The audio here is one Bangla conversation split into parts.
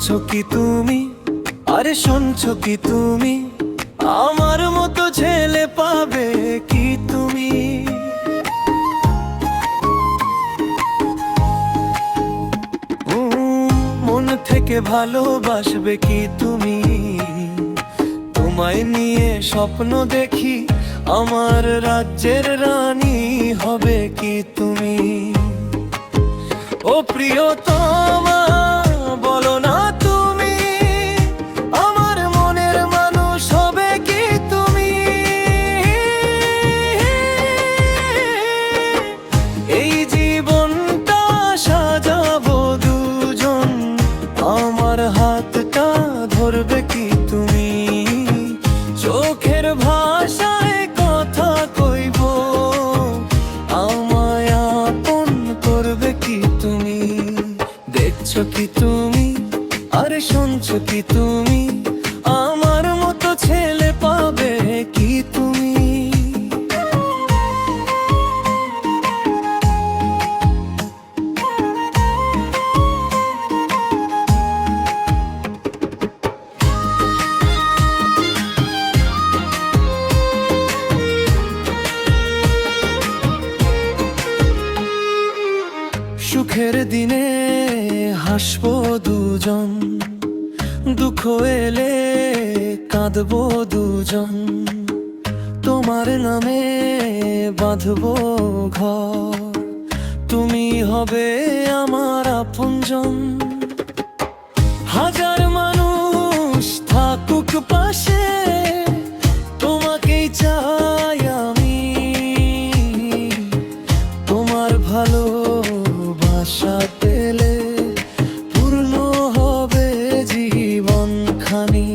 দেখছো কি তুমি, আরে শুনছো কি তুমি, আমার মতো ছেলে পাবে কি তুমি? মন থেকে ভালোবাসবে কি তুমি? তোমায় নিয়ে স্বপ্ন দেখি, আমার রাজ্যের রানী হবে কি তুমি? ও প্রিয়তমা, বলো না তুমি, আমার মনের মানুষ হবে কি তুমি? এই জীবনটা সাজাবো দুজন, আমার হাতটা ধরবে কি তুমি? চোখের ভাষায় কথা কইব, আমায় আপন করবে কি তুমি? দেখছো কি তুমি, আরে শুনছো কি তুমি, আমার মতো ছেলে পাবে কি তুমি? সুখের দিনে হাসবো দুজন, দুঃখ এলে কাঁদবো দুজন, তোমার নামে বাঁধবো ঘর, তুমি হবে আমার আপনজন। হাজার মানুষ থাকুক পাশে, তোমাকেই চাই আমি, তোমার ভালো ভাষা পেলে পূর্ণ হবে জীবনখানি।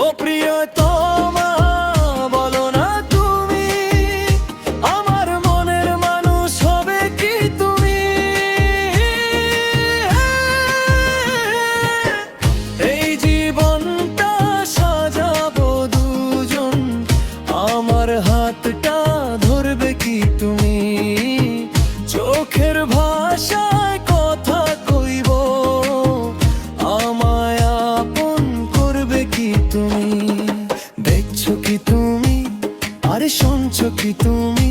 ও প্রিয়তমা, বলো না তুমি, আমার মনের মানুষ হবে কি তুমি? এই জীবনটা সাজাবো দুজন, আমার হাতটা ধরবে কি তুমি? চোখের ভাষায় কথা কইব, আমায় আপন করবে কি তুমি? দেখছো কি তুমি, আরে শুনছো কি তুমি,